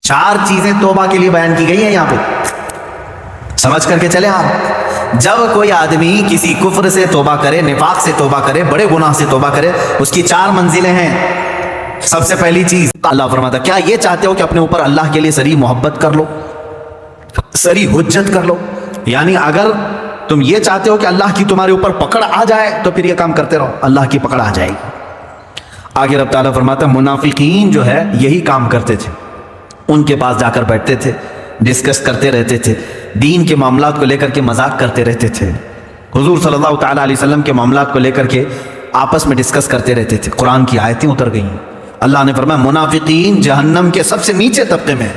4 چیزیں توبہ کے لیے بیان کی گئی ہیں یہاں پہ، سمجھ کر کے چلیں آپ۔ جب کوئی آدمی کسی کفر سے توبہ کرے، نفاق سے توبہ کرے، بڑے گناہ سے توبہ کرے، اس کی 4 منزلیں ہیں۔ سب سے پہلی چیز اللہ فرماتا، کیا یہ چاہتے ہو کہ اپنے اوپر اللہ کے لیے سری محبت کر لو، سری حجت کر لو؟ یعنی اگر تم یہ چاہتے ہو کہ اللہ کی تمہارے اوپر پکڑ آ جائے تو پھر یہ کام کرتے رہو، اللہ کی پکڑ آ جائے گی۔ آگے رب تعالیٰ فرماتا، منافقین جو ہے یہی کام کرتے تھے، ان کے پاس جا کر بیٹھتے تھے، ڈسکس کرتے رہتے تھے، دین کے معاملات کو لے کر کے مذاق کرتے رہتے تھے، حضور صلی اللہ تعالیٰ علیہ وسلم کے معاملات کو لے کر کے آپس میں ڈسکس کرتے رہتے تھے۔ قرآن کی آیتیں اتر گئیں، اللہ نے فرمایا منافقین جہنم کے سب سے نیچے طبقے میں،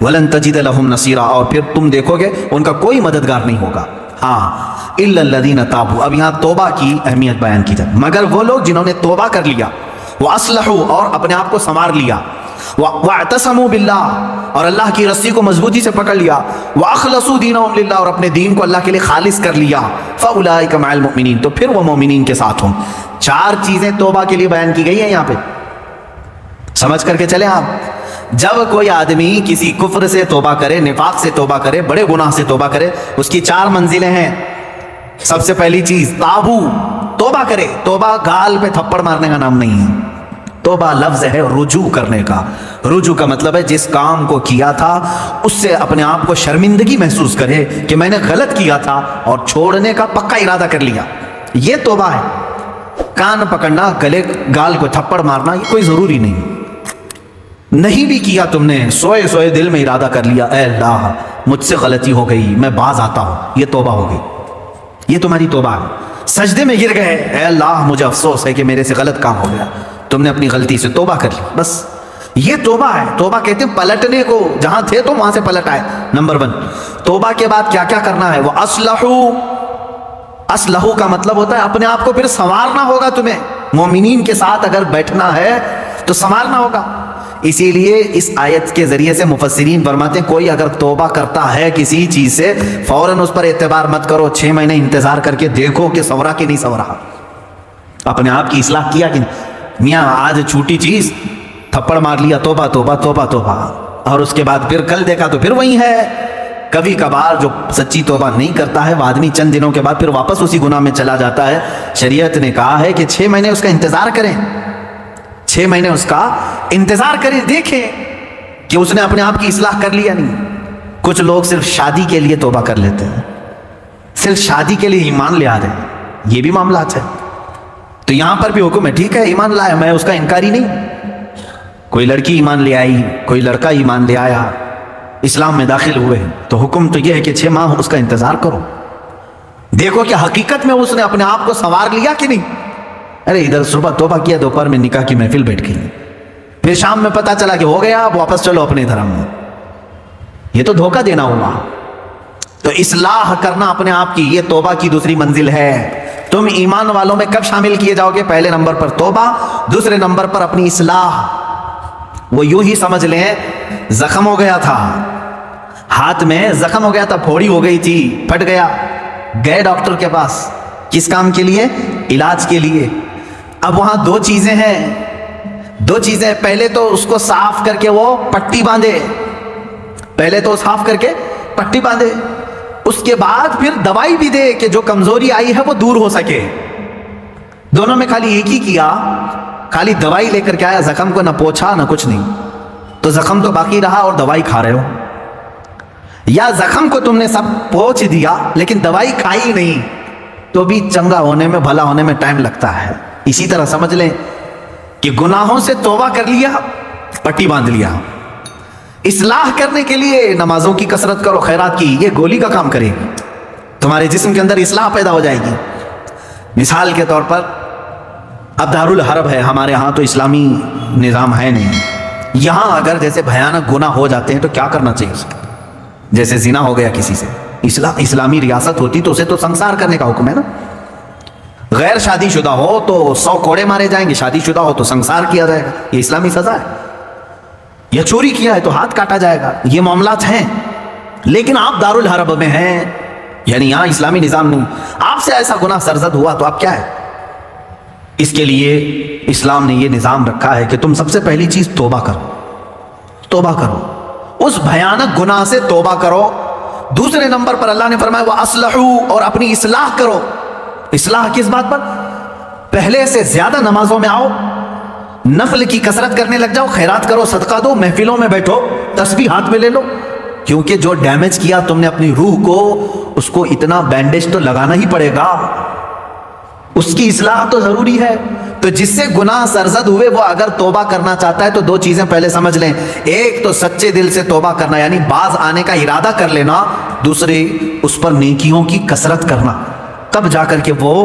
وَلَن تَجِدَ لَهُمْ نَصِيرًا، اور پھر تم دیکھو گے ان کا کوئی مددگار نہیں ہوگا۔ ہاں إِلَّا الَّذِينَ تَابُوا، اب یہاں توبہ کی اہمیت بیان کی جائے، مگر وہ لوگ جنہوں نے توبہ کر لیا، وَأَصْلَحُوا، اور اپنے آپ کو سنوار لیا، وَاعْتَصَمُوا بِاللَّهِ، اور اللہ کی رسی کو مضبوطی سے پکڑ لیا، وَأَخْلَصُوا دِينَهُمْ لِلَّهِ، اور اپنے دین کو اللہ کے لیے خالص کر لیا، فَأُولَٰئِكَ مَعَ الْمُؤْمِنِينَ، تو پھر وہ مومنین کے ساتھ ہوں۔ 4 چیزیں توبہ کے لیے بیان کی گئی ہیں یہاں پہ، سمجھ کر کے چلیں آپ۔ جب کوئی آدمی کسی کفر سے توبہ کرے، نفاق سے توبہ کرے، بڑے گناہ سے توبہ کرے، اس کی 4 منزلیں ہیں۔ سب سے پہلی چیز تابو، توبہ کرے۔ توبہ گال پہ تھپڑ مارنے کا نام نہیں ہے، توبہ لفظ ہے رجوع کرنے کا۔ رجوع کا مطلب ہے جس کام کو کیا تھا اس سے اپنے آپ کو شرمندگی محسوس کرے کہ میں نے غلط کیا تھا اور چھوڑنے کا پکا ارادہ کر لیا، یہ توبہ ہے۔ کان پکڑنا، گلے گال کو تھپڑ مارنا یہ کوئی ضروری نہیں، نہیں بھی کیا تم نے، سوئے سوئے دل میں ارادہ کر لیا اے اللہ مجھ سے غلطی ہو گئی، میں باز آتا ہوں، یہ توبہ ہو گئی، یہ تمہاری توبہ ہے۔ سجدے میں گر گئے، اے اللہ مجھے افسوس ہے کہ میرے سے غلط کام ہو گیا، تم نے اپنی غلطی سے توبہ کر لی، بس یہ توبہ ہے۔ توبہ کہتے ہیں پلٹنے کو، جہاں تھے تو وہاں سے پلٹ آئے۔ نمبر 1، توبہ کے بعد کیا کیا کرنا ہے؟ وہ اصلحو کا مطلب ہوتا ہے اپنے آپ کو پھر سنوارنا ہوگا تمہیں، مومنین کے ساتھ اگر بیٹھنا ہے تو سنوارنا ہوگا۔ اسی لیے اس آیت کے ذریعے سے مفسرین فرماتے ہیں کوئی اگر توبہ کرتا ہے کسی چیز سے فوراً اس پر اعتبار مت کرو، 6 مہینے انتظار کر کے دیکھو کہ سورا کہ نہیں سورا، اپنے آپ کی اصلاح کیا کہ نہیں۔ میاں آج چھوٹی چیز تھپڑ مار لیا، توبہ توبہ توبہ توبہ، اور اس کے بعد پھر کل دیکھا تو پھر وہی ہے۔ کبھی کبھار جو سچی توبہ نہیں کرتا ہے وہ آدمی چند دنوں کے بعد پھر واپس اسی گناہ میں چلا جاتا ہے۔ شریعت نے کہا ہے کہ 6 مہینے اس کا انتظار کریں، 6 مہینے اس کا انتظار کریں، دیکھیں کہ اس نے اپنے آپ کی اصلاح کر لیا نہیں۔ کچھ لوگ صرف شادی کے لیے توبہ کر لیتے ہیں، صرف شادی کے لیے ایمان لے آ رہے ہیں، یہ بھی معاملات ہے۔ تو یہاں پر بھی حکم ہے، ٹھیک ہے ایمان لایا، میں اس کا انکاری نہیں۔ کوئی لڑکی ایمان لے آئی، کوئی لڑکا ایمان لے آیا، اسلام میں داخل ہوئے، تو حکم تو یہ ہے کہ 6 ماہ اس کا انتظار کرو، دیکھو کہ حقیقت میں اس نے اپنے آپ کو سنوار لیا کہ نہیں۔ ارے ادھر صبح توبہ کیا، دوپہر میں نکاح کی محفل بیٹھ گئی، پھر شام میں پتہ چلا کہ ہو گیا، اب واپس چلو اپنے دھرم میں، یہ تو دھوکہ دینا ہوا۔ تو اصلاح کرنا اپنے آپ کی، یہ توبہ کی دوسری منزل ہے۔ تم ایمان والوں میں کب شامل کیے جاؤ گے؟ پہلے نمبر پر توبہ، دوسرے نمبر پر اپنی اصلاح۔ وہ یوں ہی سمجھ لیں زخم ہو گیا تھا، ہاتھ میں زخم ہو گیا تھا، پھوڑی ہو گئی تھی، پھٹ گیا، گئے ڈاکٹر کے پاس، کس کام کے لیے؟ علاج کے لیے۔ اب وہاں 2 چیزیں ہیں، 2 چیزیں، پہلے تو اس کو صاف کر کے وہ پٹی باندھے، پہلے تو صاف کر کے پٹی باندھے، اس کے بعد پھر دوائی بھی دے کہ جو کمزوری آئی ہے وہ دور ہو سکے۔ دونوں میں خالی ایک ہی کیا، خالی دوائی لے کر کے آیا، زخم کو نہ پوچھا نہ کچھ نہیں، تو زخم تو باقی رہا اور دوائی کھا رہے ہو، یا زخم کو تم نے سب پوچھ دیا لیکن دوائی کھائی نہیں، تو بھی چنگا ہونے میں، بھلا ہونے میں ٹائم لگتا ہے۔ اسی طرح سمجھ لیں کہ گناہوں سے توبہ کر لیا، پٹی باندھ لیا، اصلاح کرنے کے لیے نمازوں کی کثرت کرو، خیرات کی، یہ گولی کا کام کرے گی، تمہارے جسم کے اندر اصلاح پیدا ہو جائے گی۔ مثال کے طور پر اب دارالحرب ہے، ہمارے ہاں تو اسلامی نظام ہے نہیں، یہاں اگر جیسے بھیانک گناہ ہو جاتے ہیں تو کیا کرنا چاہیے اسے؟ جیسے زنا ہو گیا کسی سے، اسلامی ریاست ہوتی تو اسے تو سنسار کرنے کا حکم ہے نا۔ غیر شادی شدہ ہو تو 100 کوڑے مارے جائیں گے، شادی شدہ ہو تو سنسار کیا جائے گا، یہ اسلامی سزا ہے۔ یا چوری کیا ہے تو ہاتھ کاٹا جائے گا، یہ معاملات ہیں۔ لیکن آپ دارالحرب میں ہیں، یعنی یہاں اسلامی نظام نہیں، آپ سے ایسا گناہ سرزد ہوا تو آپ کیا ہے؟ اس کے لیے اسلام نے یہ نظام رکھا ہے کہ تم سب سے پہلی چیز توبہ کرو، توبہ کرو، اس بھیانک گناہ سے توبہ کرو۔ دوسرے نمبر پر اللہ نے فرمایا وَأَصْلِحُوا، اور اپنی اصلاح کرو۔ اصلاح کس بات پر؟ پہلے سے زیادہ نمازوں میں آؤ، نفل کی کثرت کرنے لگ جاؤ، خیرات کرو، صدقہ دو، محفلوں میں بیٹھو، تسبیح ہاتھ میں لے لو، کیونکہ جو ڈیمیج کیا تم نے اپنی روح کو، اس کو اتنا بینڈیج تو لگانا ہی پڑے گا، اس کی اصلاح تو ضروری ہے۔ تو جس سے گناہ سرزد ہوئے وہ اگر توبہ کرنا چاہتا ہے تو دو چیزیں پہلے سمجھ لیں، ایک تو سچے دل سے توبہ کرنا یعنی باز آنے کا ارادہ کر لینا، دوسری اس پر نیکیوں کی کثرت کرنا، تب جا کر کے وہ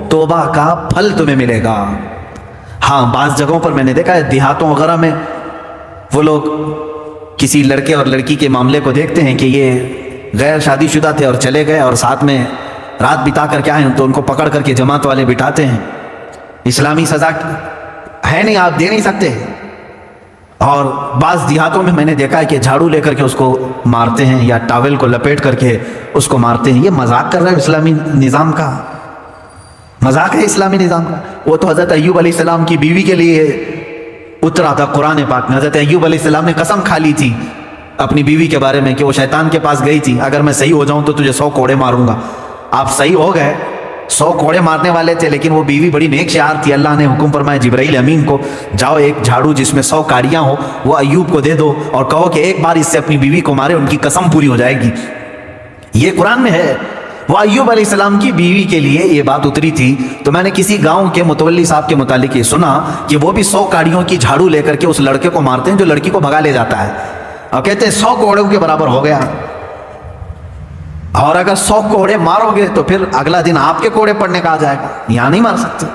توبہ کا پھل تمہیں ملے گا۔ ہاں بعض جگہوں پر میں نے دیکھا ہے دیہاتوں وغیرہ میں وہ لوگ کسی لڑکے اور لڑکی کے معاملے کو دیکھتے ہیں کہ یہ غیر شادی شدہ تھے اور چلے گئے اور ساتھ میں رات بتا کر کے آئے تو ان کو پکڑ کر کے جماعت والے بٹھاتے ہیں، اسلامی سزا ہے نہیں، آپ دے نہیں سکتے۔ اور بعض دیہاتوں میں نے دیکھا ہے کہ جھاڑو لے کر کے اس کو مارتے ہیں یا ٹاول کو لپیٹ کر کے اس کو مارتے ہیں۔ یہ مذاق کر رہے ہیں اسلامی نظام کا، مذاق ہے اسلامی نظام کا۔ وہ تو حضرت ایوب علیہ السلام کی بیوی کے لیے اترا تھا قرآن پاک میں، حضرت ایوب علیہ السلام نے قسم کھا لی تھی اپنی بیوی کے بارے میں کہ وہ شیطان کے پاس گئی تھی، اگر میں صحیح ہو جاؤں تو تجھے 100 کوڑے ماروں گا۔ آپ صحیح ہو گئے، 100 کوڑے مارنے والے تھے، لیکن وہ بیوی بڑی نیک شعار تھی۔ اللہ نے حکم فرمایا جبرائیل امین کو، جاؤ ایک جھاڑو جس میں 100 کاڑیاں ہو وہ ایوب کو دے دو اور کہو کہ ایک بار اس سے اپنی بیوی کو مارے، ان کی قسم پوری ہو جائے گی۔ یہ قرآن میں ہے۔ وہ ایوب علیہ السلام کی بیوی کے لیے یہ بات اتری تھی، تو میں نے کسی گاؤں کے متولی صاحب کے متعلق یہ سنا کہ وہ بھی 100 کاڑیوں کی جھاڑو لے کر کے اس لڑکے کو مارتے ہیں جو لڑکی کو بھگا لے جاتا ہے، اور کہتے ہیں 100 کوڑوں کے برابر ہو گیا، اور اگر 100 کوڑے مارو گے تو پھر اگلا دن آپ کے کوڑے پڑنے کا آ جائے گا۔ یہاں نہیں مار سکتے،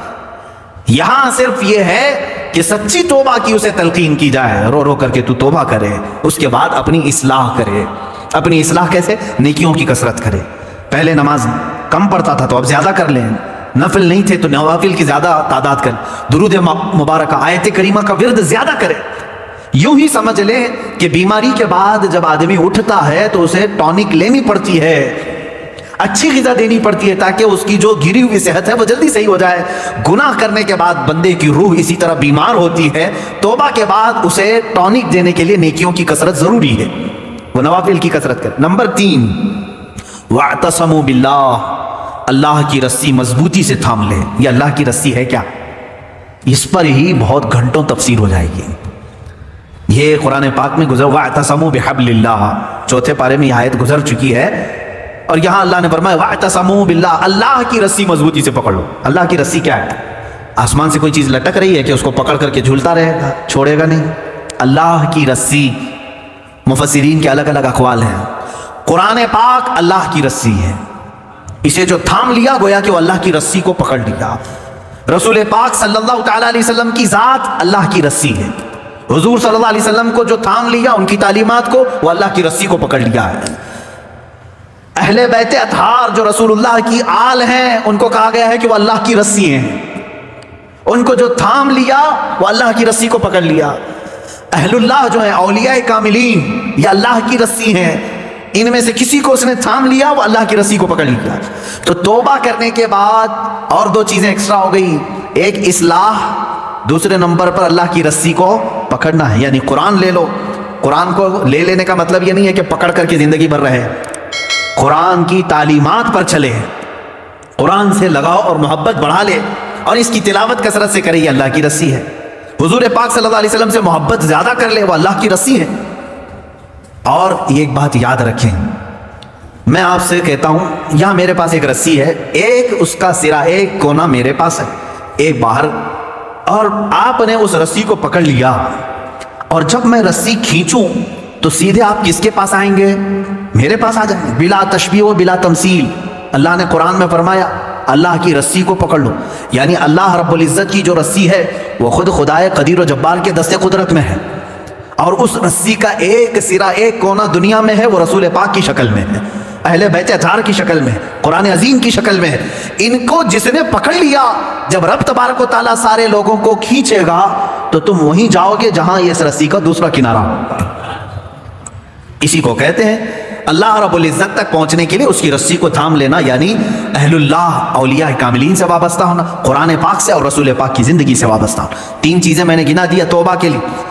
یہاں صرف یہ ہے کہ سچی توبہ کی اسے تلقین کی جائے، رو رو کر کے تو توبہ کرے، اس کے بعد اپنی اصلاح کرے۔ اپنی اصلاح کیسے؟ نیکیوں کی کثرت کرے۔ پہلے نماز کم پڑھتا تھا تو اب زیادہ کر لیں، نفل نہیں تھے تو نوافل کی زیادہ تعداد کر، درود مبارکہ آیت کریمہ کا ورد زیادہ کرے۔ یوں ہی سمجھ لیں کہ بیماری کے بعد جب آدمی اٹھتا ہے تو اسے ٹونک لینی پڑتی ہے، اچھی غذا دینی پڑتی ہے تاکہ اس کی جو گری ہوئی صحت ہے وہ جلدی صحیح ہو جائے۔ گناہ کرنے کے بعد بندے کی روح اسی طرح بیمار ہوتی ہے، توبہ کے بعد اسے ٹونک دینے کے لیے نیکیوں کی کثرت ضروری ہے، وہ نوافل کی کثرت کرے۔ نمبر 3 وَاعْتَصَمُوا بِاللَّهِ، اللہ کی رسی مضبوطی سے تھام لے۔ یہ اللہ کی رسی ہے کیا؟ اس پر ہی بہت گھنٹوں تفسیر ہو جائے گی۔ یہ قرآن پاک میں گزر وَاعْتَصَمُوا بِحَبْلِ اللَّهِ، چوتھے پارے میں یہ آیت گزر چکی ہے، اور یہاں اللہ نے فرمایا وَاعْتَصَمُوا بِاللَّهِ، اللہ کی رسی مضبوطی سے پکڑ لو۔ اللہ کی رسی کیا ہے؟ آسمان سے کوئی چیز لٹک رہی ہے کہ اس کو پکڑ کر کے جھولتا رہے گا، چھوڑے گا نہیں۔ اللہ کی رسی، مفسرین کے الگ الگ اقوال ہیں۔ قرآن پاک اللہ کی رسی ہے، اسے جو تھام لیا گویا کہ وہ اللہ کی رسی کو پکڑ لیا۔ رسول پاک صلی اللہ تعالی علیہ وسلم کی ذات اللہ کی رسی ہے، حضور صلی اللہ علیہ وسلم کو جو تھام لیا، ان کی تعلیمات کو، وہ اللہ کی رسی کو پکڑ لیا ہے۔ اہل بیت اطہار جو رسول اللہ کی آل ہیں، ان کو کہا گیا ہے کہ وہ اللہ کی رسی ہیں، ان کو جو تھام لیا وہ اللہ کی رسی کو پکڑ لیا۔ اہل اللہ جو ہیں اولیاء کاملین، یہ اللہ کی رسی ہیں، ان میں سے کسی کو اس نے تھام لیا وہ اللہ کی رسی کو پکڑ لیا۔ تو توبہ کرنے کے بعد اور دو چیزیں ایکسٹرا ہو گئی، ایک اصلاح، دوسرے نمبر پر اللہ کی رسی کو پکڑنا ہے، یعنی قرآن لے لو۔ قرآن کو لے لینے کا مطلب یہ نہیں ہے کہ پکڑ کر کے زندگی بھر رہے، قرآن کی تعلیمات پر چلے، قرآن سے لگاؤ اور محبت بڑھا لے، اور اس کی تلاوت کثرت سے کرے، یہ اللہ کی رسی ہے۔ حضور پاک صلی اللہ علیہ وسلم سے محبت زیادہ کر لے، وہ اللہ کی رسی ہے۔ اور ایک بات یاد رکھیں، میں آپ سے کہتا ہوں، یہاں میرے پاس ایک رسی ہے، ایک اس کا سرا، ایک کونا میرے پاس ہے، ایک باہر، اور آپ نے اس رسی کو پکڑ لیا، اور جب میں رسی کھینچوں تو سیدھے آپ کس کے پاس آئیں گے؟ میرے پاس آ جائیں گے، بلا تشبیہ و بلا تمثیل۔ اللہ نے قرآن میں فرمایا اللہ کی رسی کو پکڑ لو، یعنی اللہ رب العزت کی جو رسی ہے وہ خود خدائے قدیر و جبار کے دست قدرت میں ہے، اور اس رسی کا ایک سرا، ایک کونا دنیا میں ہے، وہ رسول پاک کی شکل میں ہے، اہل بیت اطہار کی شکل میں ہے، قرآن عظیم کی شکل میں ہے۔ ان کو جس نے پکڑ لیا، جب رب تبارک و تعالیٰ سارے لوگوں کو کھینچے گا تو تم وہیں جاؤ گے جہاں اس رسی کا دوسرا کنارہ ہوگا۔ اسی کو کہتے ہیں اللہ رب العزت تک پہنچنے کے لیے اس کی رسی کو تھام لینا، یعنی اہل اللہ، اولیاء کاملین سے وابستہ ہونا، قرآن پاک سے اور رسول پاک کی زندگی سے وابستہ ہونا۔ 3 چیزیں میں نے گنا دیا توبہ کے لیے۔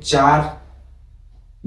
4